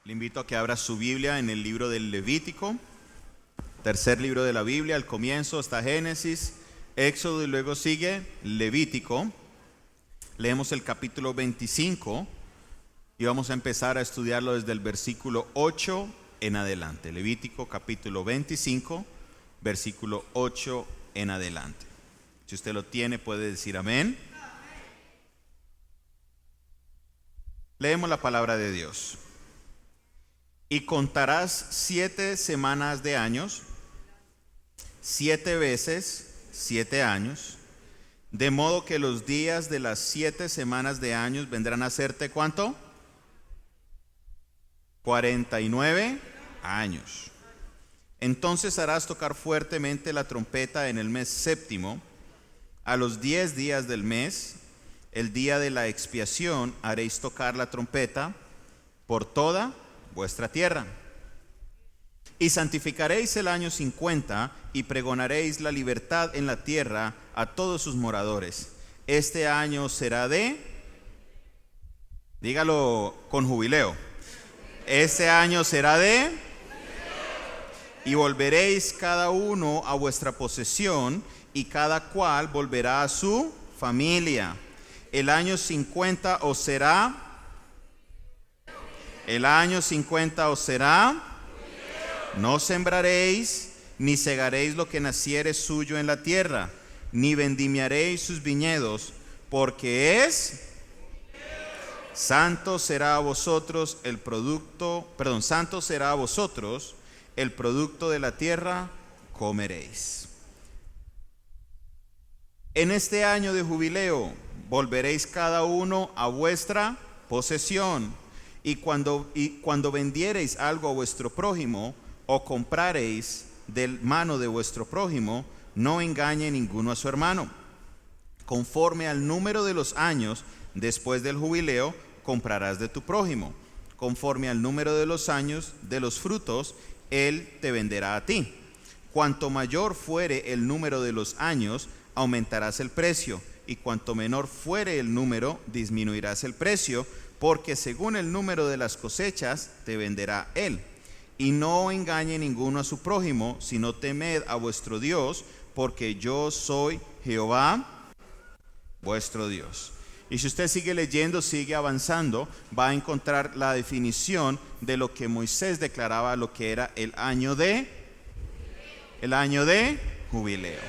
Le invito a que abra su Biblia en el libro del Levítico, tercer libro de la Biblia. Al comienzo está Génesis, Éxodo y luego sigue Levítico. Leemos el capítulo 25 y vamos a empezar a estudiarlo desde el versículo 8 en adelante. Levítico capítulo 25, versículo 8 en adelante. Si usted lo tiene, puede decir amén. Leemos la palabra de Dios. Y contarás 7 semanas de años, 7 veces 7 años, de modo que los días de las 7 semanas de años vendrán a hacerte ¿cuánto? 49 años. Entonces harás tocar fuertemente la trompeta en el mes séptimo. A los 10 días del mes, el día de la expiación, haréis tocar la trompeta por toda vuestra tierra. Y santificaréis el año 50 y pregonaréis la libertad en la tierra a todos sus moradores. Este año será dígalo con jubileo. Este año será y volveréis cada uno a vuestra posesión y cada cual volverá a su familia. El año 50 os será no sembraréis, ni segaréis lo que naciere suyo en la tierra, ni vendimiaréis sus viñedos, porque santo será a vosotros el producto de la tierra comeréis. En este año de jubileo volveréis cada uno a vuestra posesión. Y cuando vendiereis algo a vuestro prójimo, o comprareis de mano de vuestro prójimo, no engañe ninguno a su hermano. Conforme al número de los años después del jubileo, comprarás de tu prójimo. Conforme al número de los años de los frutos, él te venderá a ti. Cuanto mayor fuere el número de los años, aumentarás el precio, y cuanto menor fuere el número, disminuirás el precio, porque según el número de las cosechas te venderá él. Y no engañe ninguno a su prójimo, sino temed a vuestro Dios, porque yo soy Jehová vuestro Dios. Y si usted sigue leyendo, sigue avanzando, va a encontrar la definición de lo que Moisés declaraba lo que era el año de jubileo.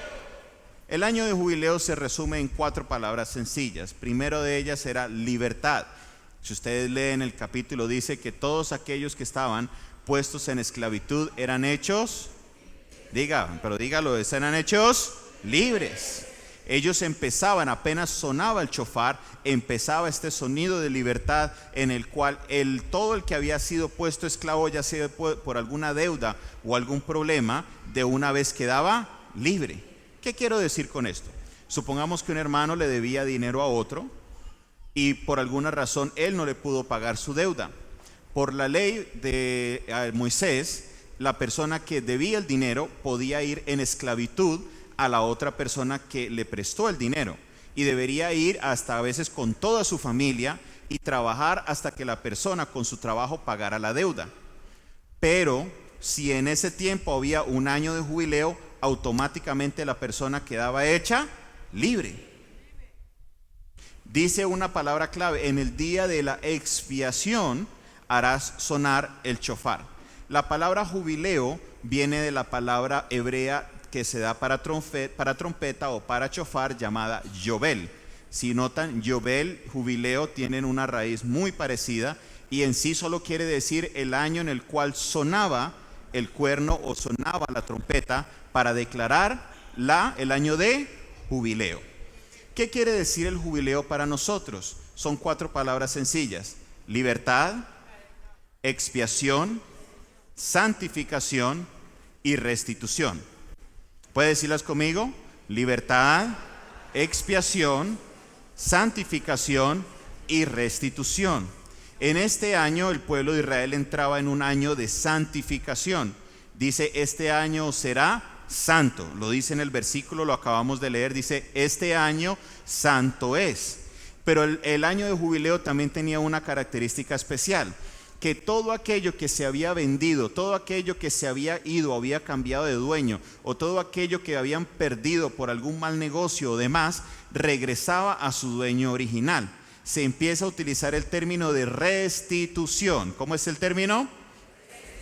El año de jubileo se resume en 4 palabras sencillas. Primero de ellas era libertad. Si ustedes leen el capítulo, dice que todos aquellos que estaban puestos en esclavitud eran hechos, eran hechos libres. Ellos empezaban, apenas sonaba el shofar, empezaba este sonido de libertad en el cual todo el que había sido puesto esclavo, ya sea por alguna deuda o algún problema, de una vez quedaba libre. ¿Qué quiero decir con esto? Supongamos que un hermano le debía dinero a otro, y por alguna razón él no le pudo pagar su deuda. Por la ley de Moisés, la persona que debía el dinero podía ir en esclavitud a la otra persona que le prestó el dinero, y debería ir hasta a veces con toda su familia y trabajar hasta que la persona con su trabajo pagara la deuda. Pero si en ese tiempo había un año de jubileo, automáticamente la persona quedaba hecha libre. Dice una palabra clave: en el día de la expiación harás sonar el shofar. La palabra jubileo viene de la palabra hebrea que se da para trompeta o para shofar, llamada yobel. Si notan, yobel, jubileo tienen una raíz muy parecida, y en sí solo quiere decir el año en el cual sonaba el cuerno o sonaba la trompeta para declarar el año de jubileo. ¿Qué quiere decir el jubileo para nosotros? Son 4 palabras sencillas: libertad, expiación, santificación y restitución. ¿Puede decirlas conmigo? Libertad, expiación, santificación y restitución. En este año el pueblo de Israel entraba en un año de santificación. Dice: este año será santo. Lo dice en el versículo, lo acabamos de leer, dice: este año santo es. Pero el año de jubileo también tenía una característica especial, que todo aquello que se había vendido, todo aquello que se había ido, había cambiado de dueño, o todo aquello que habían perdido por algún mal negocio o demás, regresaba a su dueño original. Se empieza a utilizar el término de restitución. ¿Cómo es el término?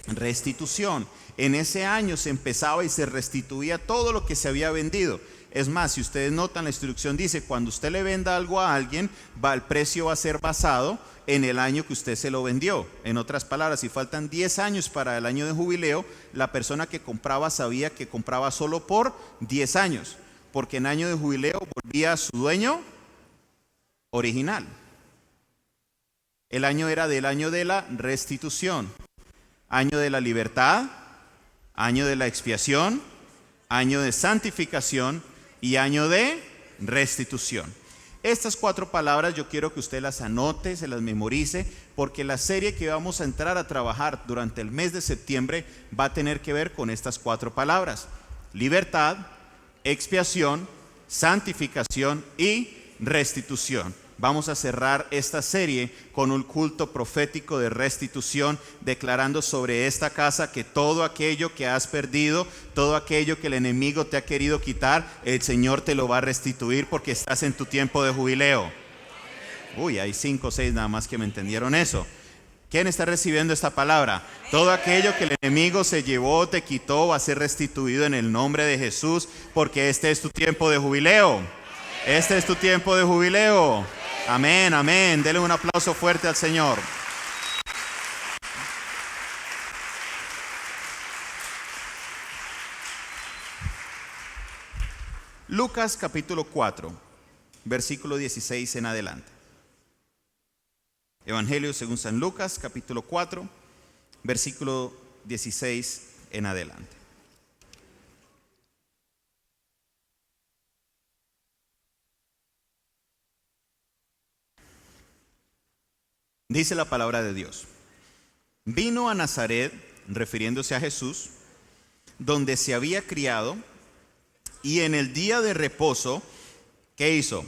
Restitución. En ese año se empezaba y se restituía todo lo que se había vendido. Es más, si ustedes notan, la instrucción dice, cuando usted le venda algo a alguien, el precio va a ser basado en el año que usted se lo vendió. En otras palabras, si faltan 10 años para el año de jubileo, la persona que compraba sabía que compraba solo por 10 años, porque en año de jubileo volvía a su dueño original. El año era del año de la restitución, año de la libertad, año de la expiación, año de santificación y año de restitución. Estas 4 palabras yo quiero que usted las anote, se las memorice, porque la serie que vamos a entrar a trabajar durante el mes de septiembre va a tener que ver con estas 4 palabras: libertad, expiación, santificación y restitución. Vamos a cerrar esta serie con un culto profético de restitución, declarando sobre esta casa que todo aquello que has perdido, todo aquello que el enemigo te ha querido quitar, el Señor te lo va a restituir porque estás en tu tiempo de jubileo. Uy, hay 5 o 6 nada más que me entendieron eso. ¿Quién está recibiendo esta palabra? Todo aquello que el enemigo se llevó, te quitó, va a ser restituido en el nombre de Jesús, porque este es tu tiempo de jubileo. Este es tu tiempo de jubileo. Amén, amén. Dele un aplauso fuerte al Señor. Lucas capítulo 4, versículo 16 en adelante. Evangelio según San Lucas capítulo 4, versículo 16 en adelante. Dice la palabra de Dios: vino a Nazaret, refiriéndose a Jesús, donde se había criado, y en el día de reposo, ¿qué hizo?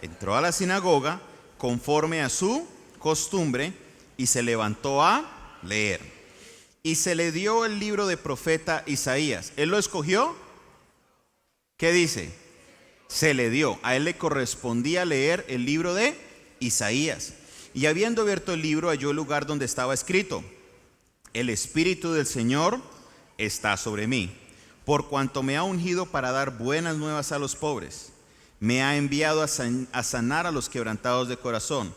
Entró a la sinagoga conforme a su costumbre y se levantó a leer. Y se le dio el libro del profeta Isaías. ¿Él lo escogió? ¿Qué dice? Se le dio. A él le correspondía leer el libro de Isaías. Y habiendo abierto el libro, halló el lugar donde estaba escrito: el Espíritu del Señor está sobre mí, por cuanto me ha ungido para dar buenas nuevas a los pobres. Me ha enviado a sanar a los quebrantados de corazón,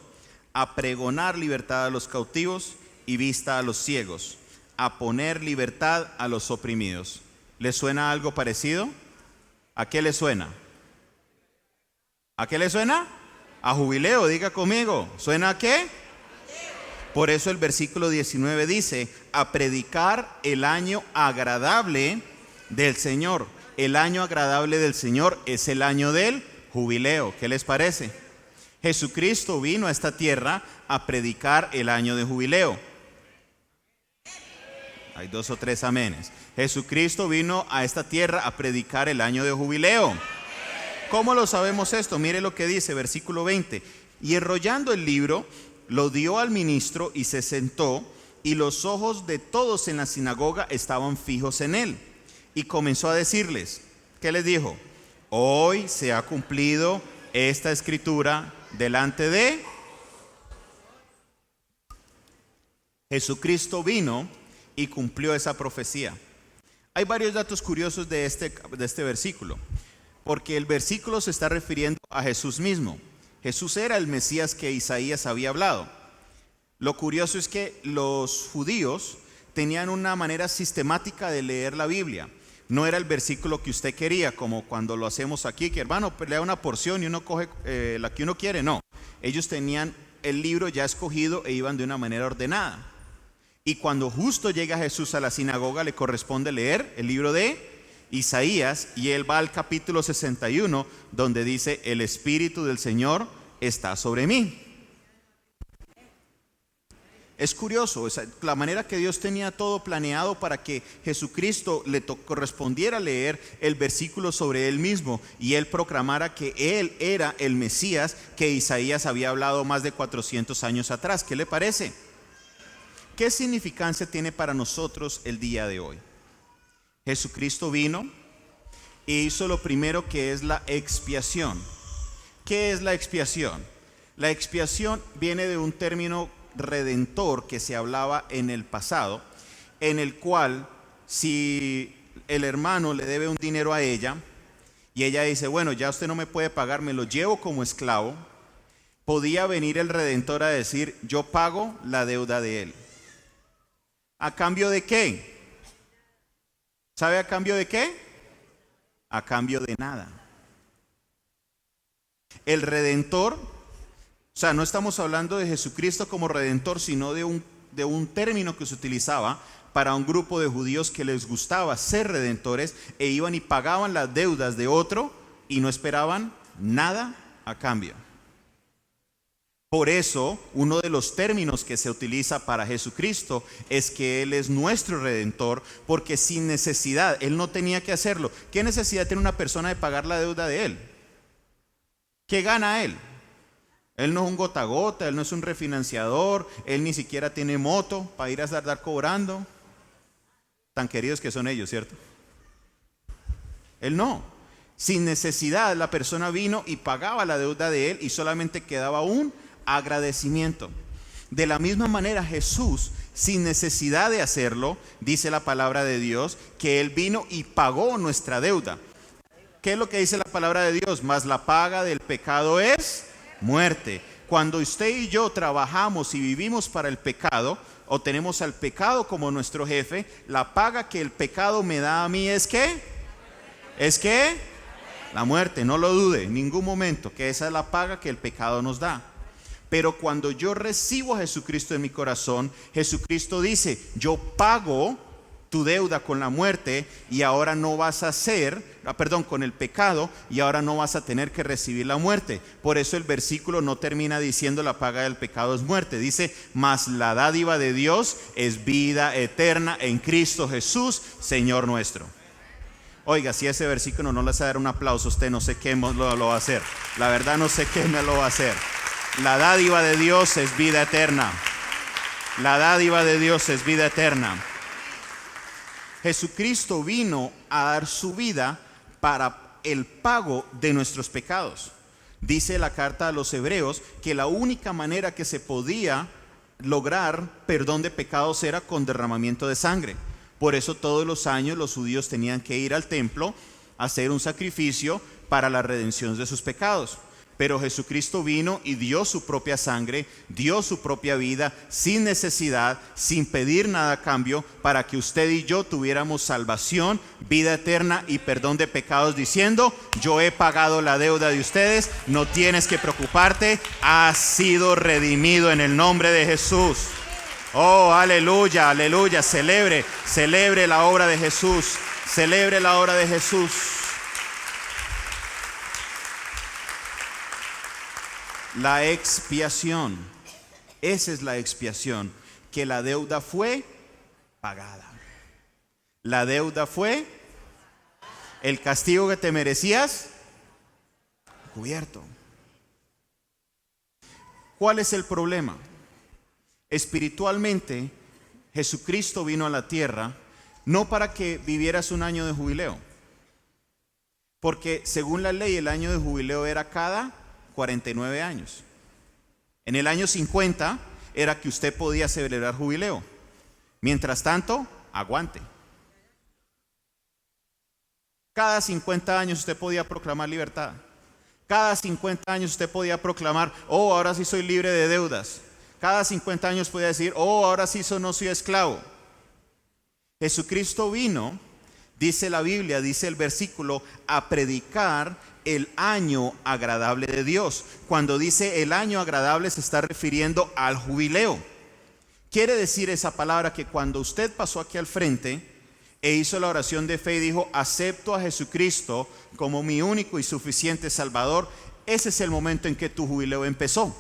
a pregonar libertad a los cautivos y vista a los ciegos, a poner libertad a los oprimidos. ¿Le suena algo parecido? ¿A qué le suena? ¿A qué le suena? A jubileo, diga conmigo. ¿Suena a qué? Por eso el versículo 19 dice: a predicar el año agradable del Señor. El año agradable del Señor es el año del jubileo. ¿Qué les parece? Jesucristo vino a esta tierra a predicar el año de jubileo. Hay 2 o 3 amenes. Jesucristo vino a esta tierra a predicar el año de jubileo. ¿Cómo lo sabemos esto? Mire lo que dice, versículo 20. Y enrollando el libro, lo dio al ministro y se sentó, y los ojos de todos en la sinagoga estaban fijos en él. Y comenzó a decirles, ¿qué les dijo? Hoy se ha cumplido esta escritura delante de Jesucristo. Vino y cumplió esa profecía. Hay varios datos curiosos de este versículo, porque el versículo se está refiriendo a Jesús mismo. Jesús era el Mesías que Isaías había hablado. Lo curioso es que los judíos tenían una manera sistemática de leer la Biblia. No era el versículo que usted quería, como cuando lo hacemos aquí, que hermano, lea una porción y uno coge la que uno quiere. No, ellos tenían el libro ya escogido e iban de una manera ordenada. Y cuando justo llega Jesús a la sinagoga, le corresponde leer el libro de Isaías, y él va al capítulo 61, donde dice: el Espíritu del Señor está sobre mí. Es curioso, la manera que Dios tenía todo planeado para que Jesucristo le correspondiera leer el versículo sobre él mismo y él proclamara que él era el Mesías que Isaías había hablado más de 400 años atrás. ¿Qué le parece? ¿qué significancia tiene para nosotros el día de hoy? Jesucristo vino e hizo lo primero, que es la expiación. ¿Qué es la expiación? La expiación viene de un término redentor que se hablaba en el pasado, en el cual si el hermano le debe un dinero a ella y ella dice, bueno, ya usted no me puede pagar, me lo llevo como esclavo, podía venir el redentor a decir, yo pago la deuda de él. ¿A cambio de qué? ¿Sabe a cambio de qué? A cambio de nada. El redentor, o sea, no estamos hablando de Jesucristo como redentor, sino de un término que se utilizaba para un grupo de judíos que les gustaba ser redentores e iban y pagaban las deudas de otro y no esperaban nada a cambio. Por eso, uno de los términos que se utiliza para Jesucristo es que Él es nuestro redentor, porque sin necesidad, Él no tenía que hacerlo. ¿Qué necesidad tiene una persona de pagar la deuda de Él? ¿Qué gana Él? Él no es un gota a gota, Él no es un refinanciador, Él ni siquiera tiene moto para ir a estar cobrando. Tan queridos que son ellos, ¿cierto? Él no. Sin necesidad, la persona vino y pagaba la deuda de Él y solamente quedaba un agradecimiento. De la misma manera, Jesús, sin necesidad de hacerlo, dice la palabra de Dios, que Él vino y pagó nuestra deuda. ¿Qué es lo que dice la palabra de Dios? Mas la paga del pecado es muerte. Cuando usted y yo trabajamos y vivimos para el pecado, o tenemos al pecado como nuestro jefe, la paga que el pecado me da a mí es ¿qué? ¿Es qué? La muerte. No lo dude en ningún momento, que esa es la paga que el pecado nos da. Pero cuando yo recibo a Jesucristo en mi corazón, Jesucristo dice, yo pago tu deuda con la muerte y ahora no vas a con el pecado, y ahora no vas a tener que recibir la muerte. Por eso el versículo no termina diciendo la paga del pecado es muerte. Dice, mas la dádiva de Dios es vida eterna en Cristo Jesús, Señor nuestro. Oiga, si ese versículo no le hace dar un aplauso a usted, no sé qué lo va a hacer. La verdad no sé qué me lo va a hacer. La dádiva de Dios es vida eterna. La dádiva de Dios es vida eterna. Jesucristo vino a dar su vida para el pago de nuestros pecados. Dice la carta a los Hebreos que la única manera que se podía lograr perdón de pecados era con derramamiento de sangre. Por eso todos los años los judíos tenían que ir al templo a hacer un sacrificio para la redención de sus pecados. Pero Jesucristo vino y dio su propia sangre, dio su propia vida, sin necesidad, sin pedir nada a cambio, para que usted y yo tuviéramos salvación, vida eterna y perdón de pecados, diciendo, yo he pagado la deuda de ustedes, no tienes que preocuparte, has sido redimido en el nombre de Jesús. Oh, aleluya, aleluya, celebre la obra de Jesús, celebre la obra de Jesús. La expiación, esa es la expiación, que la deuda fue pagada. La deuda fue, el castigo que te merecías, cubierto. ¿Cuál es el problema? Espiritualmente, Jesucristo vino a la tierra no para que vivieras un año de jubileo, porque según la ley el año de jubileo era cada 49 años. En el año 50 era que usted podía celebrar jubileo. Mientras tanto, aguante. Cada 50 años usted podía proclamar libertad. Cada 50 años usted podía proclamar, oh, ahora sí soy libre de deudas. Cada 50 años podía decir, oh, ahora sí no soy esclavo. Jesucristo vino, dice la Biblia, dice el versículo, a predicar el año agradable de Dios. Cuando dice el año agradable se está refiriendo al jubileo. Quiere decir esa palabra que cuando usted pasó aquí al frente e hizo la oración de fe y dijo, acepto a Jesucristo como mi único y suficiente Salvador, ese es el momento en que tu jubileo empezó.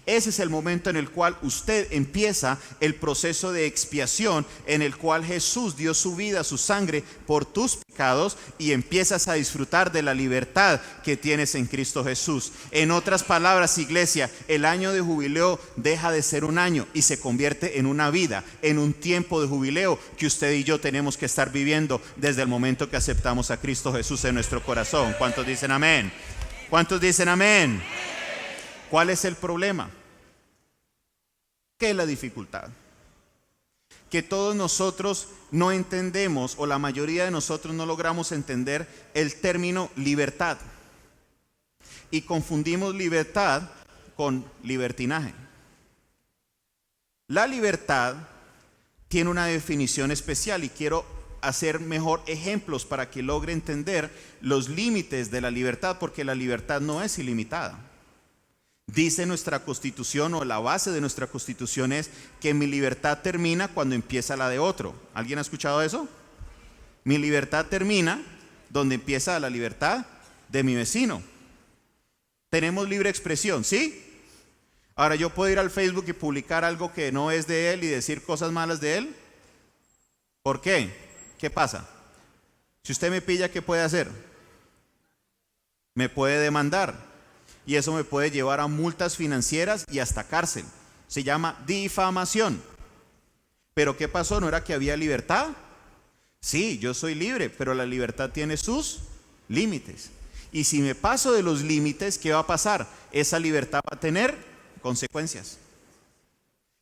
Ese es el momento en el cual usted empieza el proceso de expiación, en el cual Jesús dio su vida, su sangre por tus pecados, y empiezas a disfrutar de la libertad que tienes en Cristo Jesús. En otras palabras, iglesia, el año de jubileo deja de ser un año y se convierte en una vida, en un tiempo de jubileo que usted y yo tenemos que estar viviendo desde el momento que aceptamos a Cristo Jesús en nuestro corazón. ¿Cuántos dicen amén? ¿Cuántos dicen amén? ¿Cuál es el problema? ¿Qué es la dificultad? Que todos nosotros no entendemos, o la mayoría de nosotros no logramos entender el término libertad. Y confundimos libertad con libertinaje. La libertad tiene una definición especial y quiero hacer mejor ejemplos para que logre entender los límites de la libertad, porque la libertad no es ilimitada. Dice nuestra Constitución, o la base de nuestra Constitución es que mi libertad termina cuando empieza la de otro. ¿Alguien ha escuchado eso? Mi libertad termina donde empieza la libertad de mi vecino. Tenemos libre expresión, ¿sí? Ahora, yo puedo ir al Facebook y publicar algo que no es de él y decir cosas malas de él. ¿Por qué? ¿Qué pasa? Si usted me pilla, ¿qué puede hacer? Me puede demandar. Y eso me puede llevar a multas financieras y hasta cárcel. Se llama difamación. ¿Pero qué pasó? ¿No era que había libertad? Sí, yo soy libre, pero la libertad tiene sus límites. Y si me paso de los límites, ¿qué va a pasar? Esa libertad va a tener consecuencias.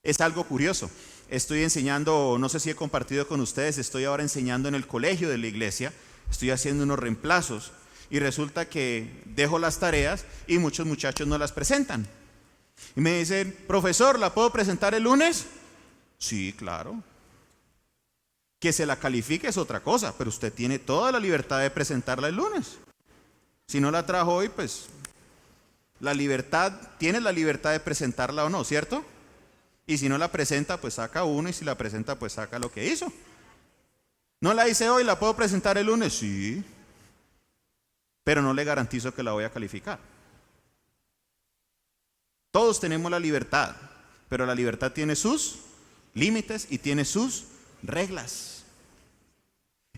Es algo curioso. Estoy enseñando, no sé si he compartido con ustedes, estoy ahora enseñando en el colegio de la iglesia. Estoy haciendo unos reemplazos. Y resulta que dejo las tareas y muchos muchachos no las presentan. Y me dicen, profesor, ¿la puedo presentar el lunes? Sí, claro. Que se la califique es otra cosa, pero usted tiene toda la libertad de presentarla el lunes. Si no la trajo hoy, pues tiene la libertad de presentarla o no, ¿cierto? Y si no la presenta, pues saca uno, y si la presenta, pues saca lo que hizo. ¿No la hice hoy? ¿La puedo presentar el lunes? Sí. Pero no le garantizo que la voy a calificar. Todos tenemos la libertad, pero la libertad tiene sus límites y tiene sus reglas.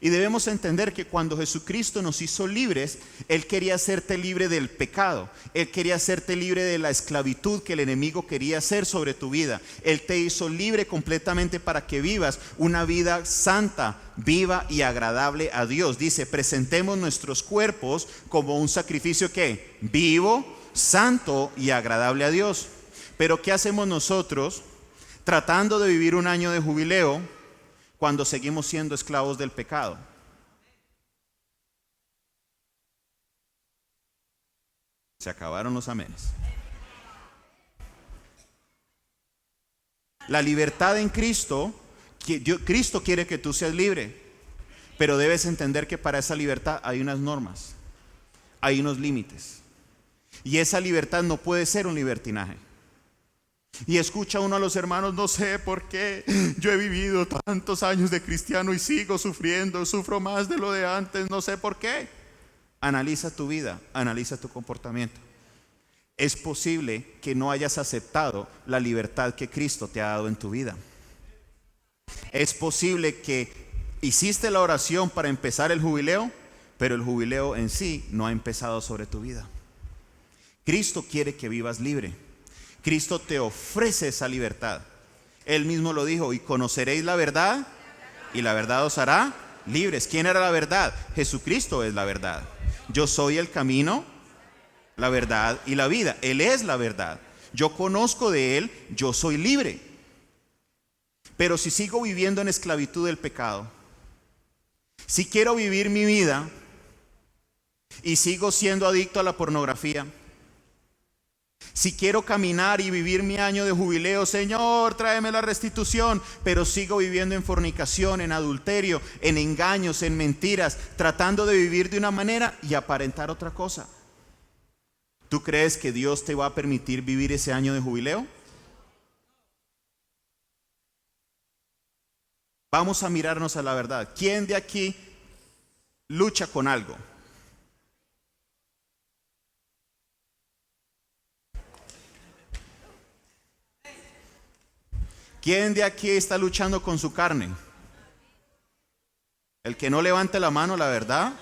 Y debemos entender que cuando Jesucristo nos hizo libres, Él quería hacerte libre del pecado. Él quería hacerte libre de la esclavitud que el enemigo quería hacer sobre tu vida. Él te hizo libre completamente para que vivas una vida santa, viva y agradable a Dios. Dice, presentemos nuestros cuerpos como un sacrificio ¿qué? Vivo, santo y agradable a Dios. Pero ¿qué hacemos nosotros tratando de vivir un año de jubileo cuando seguimos siendo esclavos del pecado? Se acabaron los amenes. La libertad en Cristo, Cristo quiere que tú seas libre, pero debes entender que para esa libertad hay unas normas, hay unos límites. Y esa libertad no puede ser un libertinaje. Y escucha uno a los hermanos, no sé por qué yo he vivido tantos años de cristiano y sigo sufriendo, sufro más de lo de antes, no sé por qué. Analiza tu vida, analiza tu comportamiento. Es posible que no hayas aceptado la libertad que Cristo te ha dado en tu vida. Es posible que hiciste la oración para empezar el jubileo, pero el jubileo en sí no ha empezado sobre tu vida. Cristo quiere que vivas libre. Cristo te ofrece esa libertad. Él mismo lo dijo, y conoceréis la verdad, y la verdad os hará libres. ¿Quién era la verdad? Jesucristo es la verdad. Yo soy el camino, la verdad y la vida. Él es la verdad. Yo conozco de Él, yo soy libre. Pero si sigo viviendo en esclavitud del pecado, si quiero vivir mi vida y sigo siendo adicto a la pornografía, si quiero caminar y vivir mi año de jubileo, Señor, tráeme la restitución, pero sigo viviendo en fornicación, en adulterio, en engaños, en mentiras, tratando de vivir de una manera y aparentar otra cosa, ¿tú crees que Dios te va a permitir vivir ese año de jubileo? Vamos a mirarnos a la verdad. ¿Quién de aquí lucha con algo? ¿Quién de aquí está luchando con su carne? El que no levante la mano, la verdad.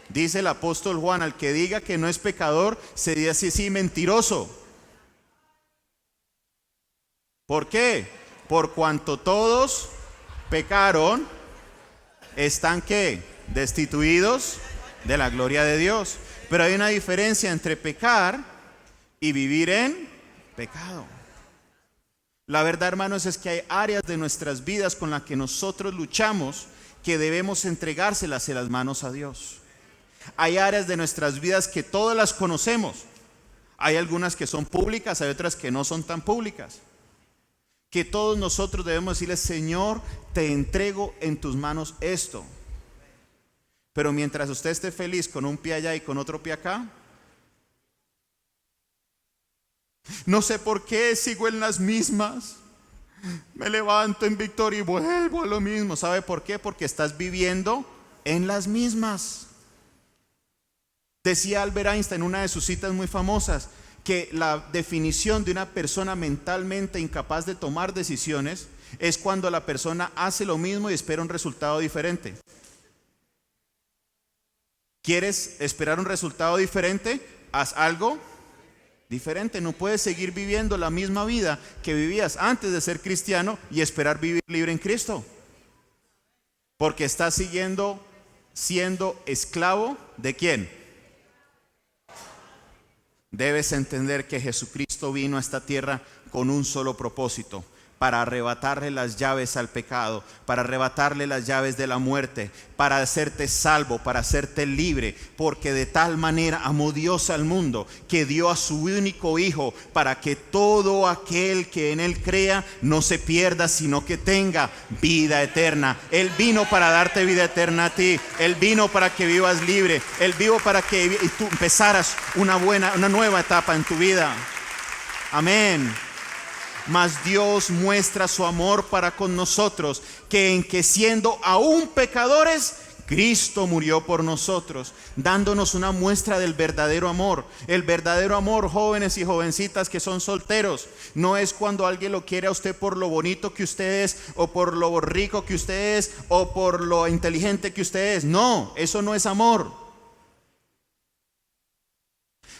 Dice el apóstol Juan, al que diga que no es pecador, se dice así mentiroso. ¿Por qué? Por cuanto todos pecaron, están ¿qué? Destituidos de la gloria de Dios. Pero hay una diferencia entre pecar y vivir en pecado. La verdad, hermanos, es que hay áreas de nuestras vidas con las que nosotros luchamos que debemos entregárselas en las manos a Dios. Hay áreas de nuestras vidas que todas las conocemos. Hay algunas que son públicas, hay otras que no son tan públicas. Que todos nosotros debemos decirle, Señor, te entrego en tus manos esto. Pero mientras usted esté feliz con un pie allá y con otro pie acá, no sé por qué sigo en las mismas. Me levanto en victoria y vuelvo a lo mismo. ¿Sabe por qué? Porque estás viviendo en las mismas. Decía Albert Einstein en una de sus citas muy famosas que la definición de una persona mentalmente incapaz de tomar decisiones es cuando la persona hace lo mismo y espera un resultado diferente. ¿Quieres esperar un resultado diferente? Haz algo diferente. No puedes seguir viviendo la misma vida que vivías antes de ser cristiano y esperar vivir libre en Cristo. Porque estás siendo esclavo ¿de quién? Debes entender que Jesucristo vino a esta tierra con un solo propósito: para arrebatarle las llaves al pecado, para arrebatarle las llaves de la muerte, para hacerte salvo, para hacerte libre, porque de tal manera amó Dios al mundo que dio a su único Hijo para que todo aquel que en Él crea no se pierda, sino que tenga vida eterna. Él vino para darte vida eterna a ti. Él vino para que vivas libre. Él vino para que tú empezaras una nueva etapa en tu vida. Amén. Mas Dios muestra su amor para con nosotros, que en que siendo aún pecadores, Cristo murió por nosotros, dándonos una muestra del verdadero amor. El verdadero amor, jóvenes y jovencitas que son solteros, no es cuando alguien lo quiere a usted por lo bonito que usted es, o por lo rico que usted es, o por lo inteligente que usted es. No, eso no es amor.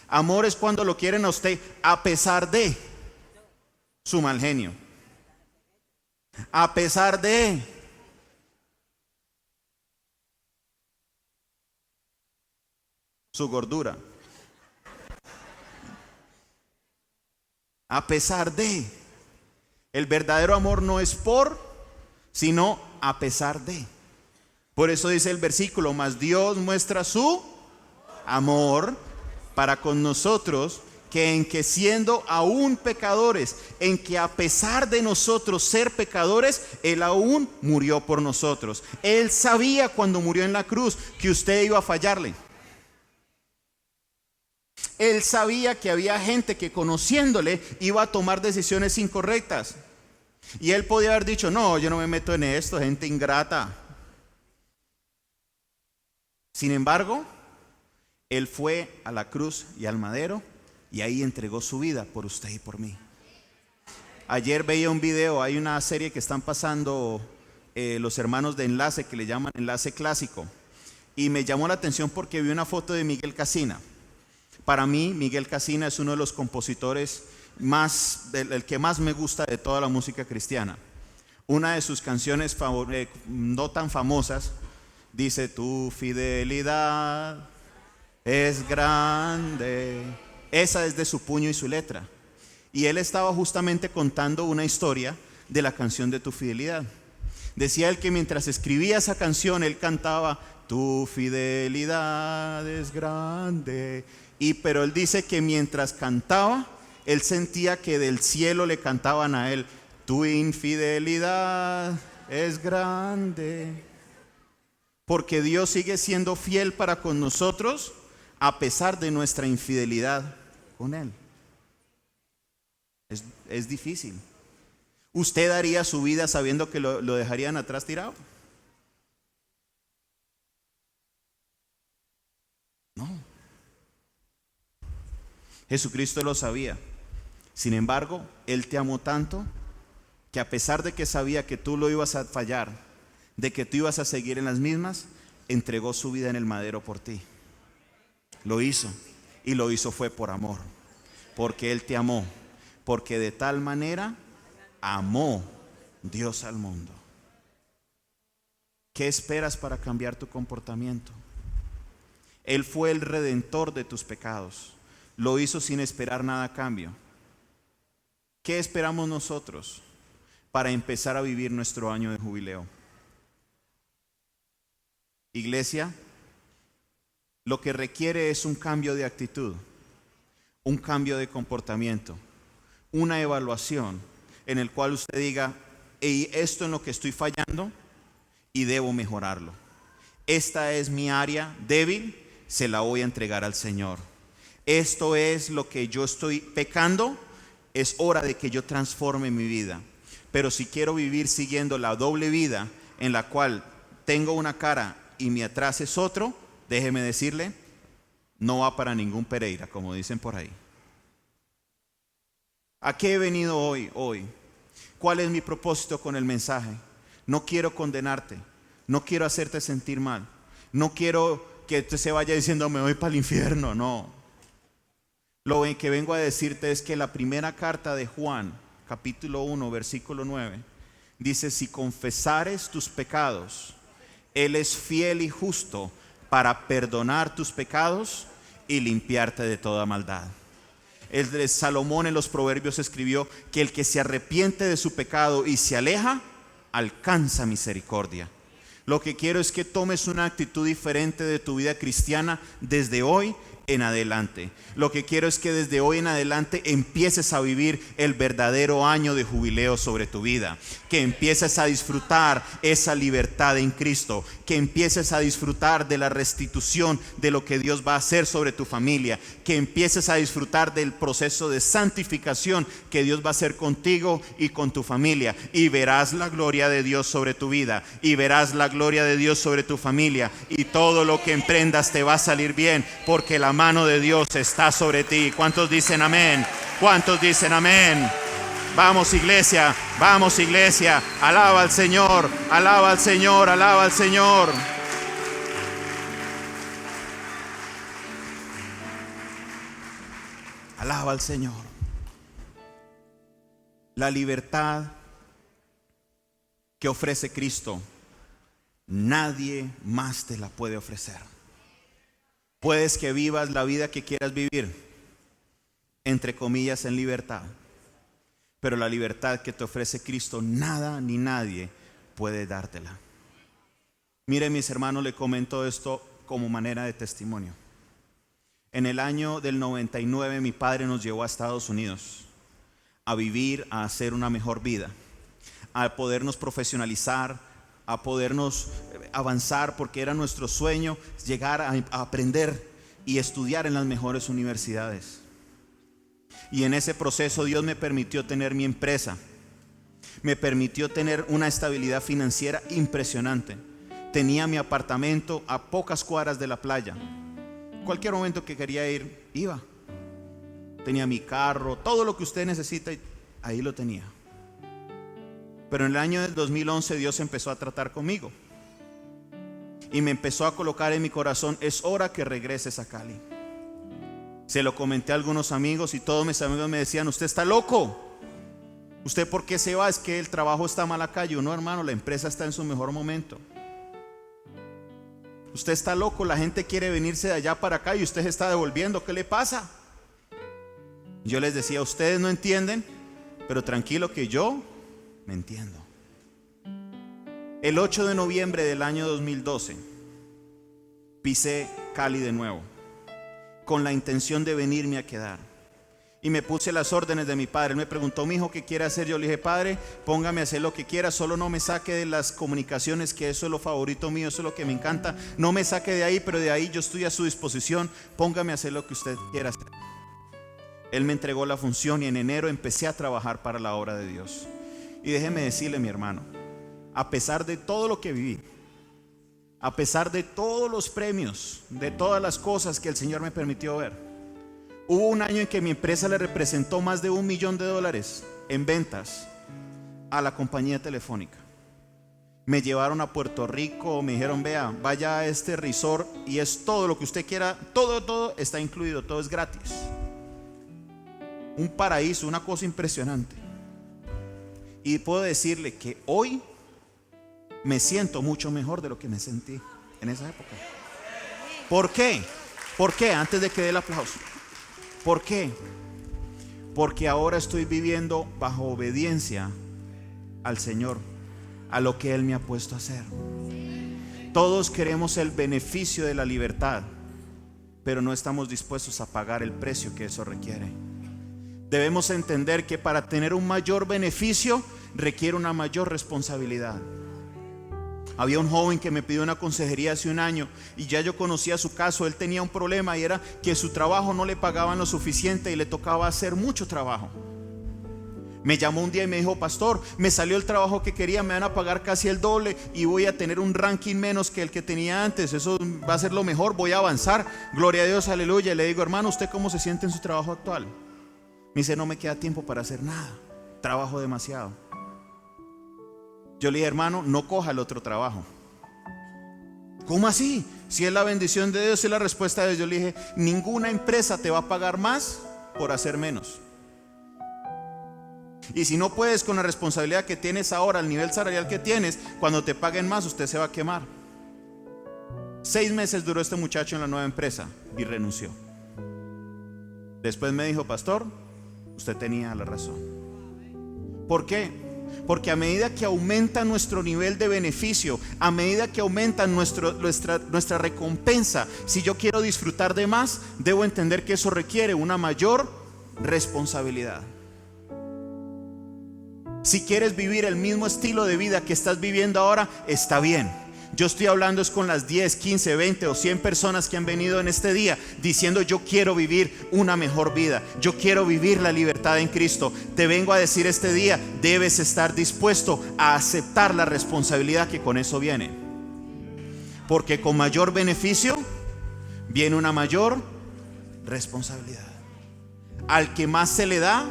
Amor es cuando lo quieren a usted a pesar de su mal genio, a pesar de su gordura, a pesar de. El verdadero amor no es por, sino a pesar de. Por eso dice el versículo, mas Dios muestra su amor para con nosotros, que en que siendo aún pecadores, en que a pesar de nosotros ser pecadores, Él aún murió por nosotros. Él sabía cuando murió en la cruz que usted iba a fallarle. Él sabía que había gente que conociéndole iba a tomar decisiones incorrectas. Y Él podía haber dicho, no, yo no me meto en esto, gente ingrata. Sin embargo, Él fue a la cruz y al madero y ahí entregó su vida por usted y por mí. Ayer veía un video, hay una serie que están pasando los hermanos de Enlace, que le llaman Enlace Clásico. Y me llamó la atención porque vi una foto de Miguel Casina. Para mí, Miguel Casina es uno de los compositores el que más me gusta de toda la música cristiana. Una de sus canciones no tan famosas dice, tu fidelidad es grande. Esa es de su puño y su letra. Y él estaba justamente contando una historia de la canción de tu fidelidad. Decía él que mientras escribía esa canción, él cantaba, tu fidelidad es grande. Pero él dice que mientras cantaba, él sentía que del cielo le cantaban a él, tu infidelidad es grande. Porque Dios sigue siendo fiel para con nosotros a pesar de nuestra infidelidad con Él. Es difícil. ¿Usted daría su vida sabiendo que lo dejarían atrás tirado? No. Jesucristo lo sabía. Sin embargo, Él te amó tanto que a pesar de que sabía que tú lo ibas a fallar, de que tú ibas a seguir en las mismas, entregó su vida en el madero por ti. Lo hizo, y lo hizo fue por amor, porque Él te amó, porque de tal manera amó Dios al mundo. ¿Qué esperas para cambiar tu comportamiento? Él fue el redentor de tus pecados. Lo hizo sin esperar nada a cambio. ¿Qué esperamos nosotros para empezar a vivir nuestro año de jubileo? Iglesia, lo que requiere es un cambio de actitud, un cambio de comportamiento, una evaluación en el cual usted diga: "Hey, esto en lo que estoy fallando y debo mejorarlo. Esta es mi área débil, se la voy a entregar al Señor. Esto es lo que yo estoy pecando, es hora de que yo transforme mi vida. Pero si quiero vivir siguiendo la doble vida en la cual tengo una cara y mi atrás es otro, déjeme decirle, no va para ningún Pereira, como dicen por ahí". ¿A qué he venido hoy? ¿Cuál es mi propósito con el mensaje? No quiero condenarte, no quiero hacerte sentir mal, no quiero que usted se vaya diciendo me voy para el infierno, no. Lo que vengo a decirte es que la primera carta de Juan, capítulo 1, versículo 9, dice: si confesares tus pecados, Él es fiel y justo para perdonar tus pecados y limpiarte de toda maldad. El de Salomón en los Proverbios escribió que el que se arrepiente de su pecado y se aleja, alcanza misericordia. Lo que quiero es que tomes una actitud diferente de tu vida cristiana desde hoy en adelante. Lo que quiero es que desde hoy en adelante empieces a vivir el verdadero año de jubileo sobre tu vida, que empieces a disfrutar esa libertad en Cristo, que empieces a disfrutar de la restitución de lo que Dios va a hacer sobre tu familia, que empieces a disfrutar del proceso de santificación que Dios va a hacer contigo y con tu familia, y verás la gloria de Dios sobre tu vida, y verás la gloria de Dios sobre tu familia, y todo lo que emprendas te va a salir bien, porque la mano de Dios está sobre ti. ¿Cuántos dicen amén? ¿Cuántos dicen amén? Vamos iglesia, alaba al Señor, alaba al Señor, alaba al Señor. Alaba al Señor. La libertad que ofrece Cristo, nadie más te la puede ofrecer. Puedes que vivas la vida que quieras vivir, entre comillas, en libertad. Pero la libertad que te ofrece Cristo, nada ni nadie puede dártela. Mire, mis hermanos, le comento esto como manera de testimonio. En el año del 99, mi padre nos llevó a Estados Unidos a vivir, a hacer una mejor vida, a podernos profesionalizar, a podernos avanzar, porque era nuestro sueño llegar a aprender y estudiar en las mejores universidades. Y en ese proceso Dios me permitió tener mi empresa, me permitió tener una estabilidad financiera impresionante. Tenía mi apartamento a pocas cuadras de la playa. Cualquier momento que quería ir, iba. Tenía mi carro, todo lo que usted necesita, ahí lo tenía. Pero en el año del 2011 Dios empezó a tratar conmigo y me empezó a colocar en mi corazón: es hora que regreses a Cali. Se lo comenté a algunos amigos y todos mis amigos me decían: usted está loco, ¿usted por qué se va? Es que el trabajo está mal acá. Yo: no, hermano, la empresa está en su mejor momento. Usted está loco, la gente quiere venirse de allá para acá y usted se está devolviendo, ¿qué le pasa? Yo les decía: ustedes no entienden, pero tranquilo que yo me entiendo. El 8 de noviembre del año 2012 pisé Cali de nuevo, con la intención de venirme a quedar. Y me puse las órdenes de mi padre. Él me preguntó: mi hijo, ¿qué quiere hacer? Yo le dije: padre, póngame a hacer lo que quiera, solo no me saque de las comunicaciones, que eso es lo favorito mío, eso es lo que me encanta. No me saque de ahí, pero de ahí yo estoy a su disposición. Póngame a hacer lo que usted quiera hacer. Él me entregó la función y en enero empecé a trabajar para la obra de Dios. Y déjeme decirle, mi hermano, a pesar de todo lo que viví, a pesar de todos los premios, de todas las cosas que el Señor me permitió ver, Hubo un año en que mi empresa le representó más de $1 millón en ventas a la compañía telefónica. Me llevaron a Puerto Rico, me dijeron, vea, vaya a este resort y es todo lo que usted quiera, todo está incluido, todo es gratis. Un paraíso, una cosa impresionante. Y puedo decirle que hoy me siento mucho mejor de lo que me sentí en esa época. ¿Por qué? ¿Por qué? Antes de que dé el aplauso. ¿Por qué? Porque ahora estoy viviendo bajo obediencia al Señor, a lo que Él me ha puesto a hacer. Todos queremos el beneficio de la libertad, pero no estamos dispuestos a pagar el precio que eso requiere. Debemos entender que para tener un mayor beneficio requiere una mayor responsabilidad. Había un joven que me pidió una consejería hace un año y ya yo conocía su caso. Él tenía un problema y era que su trabajo no le pagaban lo suficiente y le tocaba hacer mucho trabajo. Me llamó un día y me dijo, pastor, me salió el trabajo que quería, me van a pagar casi el doble y voy a tener un ranking menos que el que tenía antes. Eso va a ser lo mejor, voy a avanzar. Gloria a Dios, aleluya. Y le digo, hermano, ¿usted cómo se siente en su trabajo actual? Me dice, no me queda tiempo para hacer nada, trabajo demasiado. Yo le dije, hermano, no coja el otro trabajo. ¿Cómo así? Si es la bendición de Dios, si es la respuesta de Dios. Yo le dije, ninguna empresa te va a pagar más por hacer menos. Y si no puedes con la responsabilidad que tienes ahora, el nivel salarial que tienes, cuando te paguen más, usted se va a quemar. 6 meses duró este muchacho en la nueva empresa y renunció. Después me dijo, pastor, usted tenía la razón. ¿Por qué? Porque a medida que aumenta nuestro nivel de beneficio, a medida que aumenta nuestra recompensa, si yo quiero disfrutar de más, debo entender que eso requiere una mayor responsabilidad. Si quieres vivir el mismo estilo de vida que estás viviendo ahora, está bien. Yo estoy hablando es con las 10, 15, 20 o 100 personas que han venido en este día diciendo, yo quiero vivir una mejor vida, yo quiero vivir la libertad en Cristo. Te vengo a decir este día, debes estar dispuesto a aceptar la responsabilidad que con eso viene. Porque con mayor beneficio viene una mayor responsabilidad. Al que más se le da,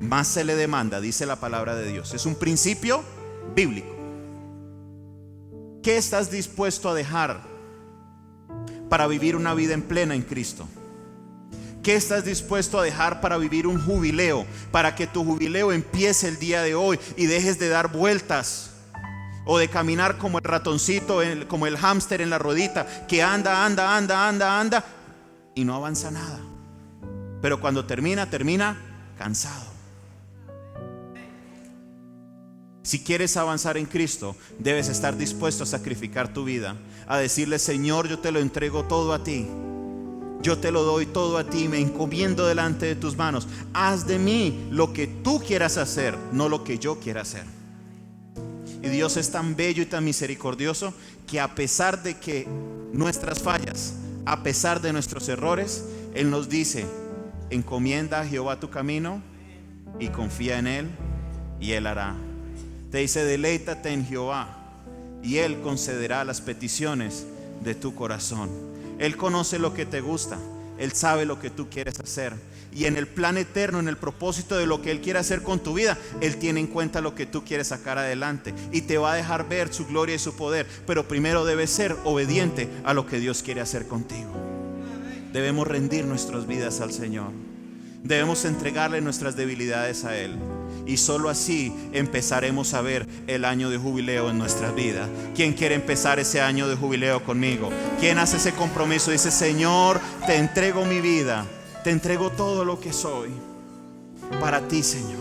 más se le demanda, dice la palabra de Dios. Es un principio bíblico. ¿Qué estás dispuesto a dejar para vivir una vida en plena en Cristo? ¿Qué estás dispuesto a dejar para vivir un jubileo? Para que tu jubileo empiece el día de hoy y dejes de dar vueltas o de caminar como el ratoncito, como el hámster en la ruedita, que anda y no avanza nada. Pero cuando termina cansado. Si quieres avanzar en Cristo, debes estar dispuesto a sacrificar tu vida, a decirle, Señor, yo te lo entrego todo a ti. Yo te lo doy todo a ti, me encomiendo delante de tus manos. Haz de mí lo que tú quieras hacer, no lo que yo quiera hacer. Y Dios es tan bello y tan misericordioso que a pesar de que nuestras fallas, a pesar de nuestros errores, Él nos dice, encomienda a Jehová tu camino y confía en Él y Él hará. Te dice, deleítate en Jehová y Él concederá las peticiones de tu corazón. Él conoce lo que te gusta, Él sabe lo que tú quieres hacer. Y en el plan eterno, en el propósito de lo que Él quiere hacer con tu vida, Él tiene en cuenta lo que tú quieres sacar adelante y te va a dejar ver su gloria y su poder. Pero primero debes ser obediente a lo que Dios quiere hacer contigo. Debemos rendir nuestras vidas al Señor. Debemos entregarle nuestras debilidades a Él. Y solo así empezaremos a ver el año de jubileo en nuestras vidas. ¿Quién quiere empezar ese año de jubileo conmigo? ¿Quién hace ese compromiso? Dice, Señor, te entrego mi vida, te entrego todo lo que soy para ti, Señor.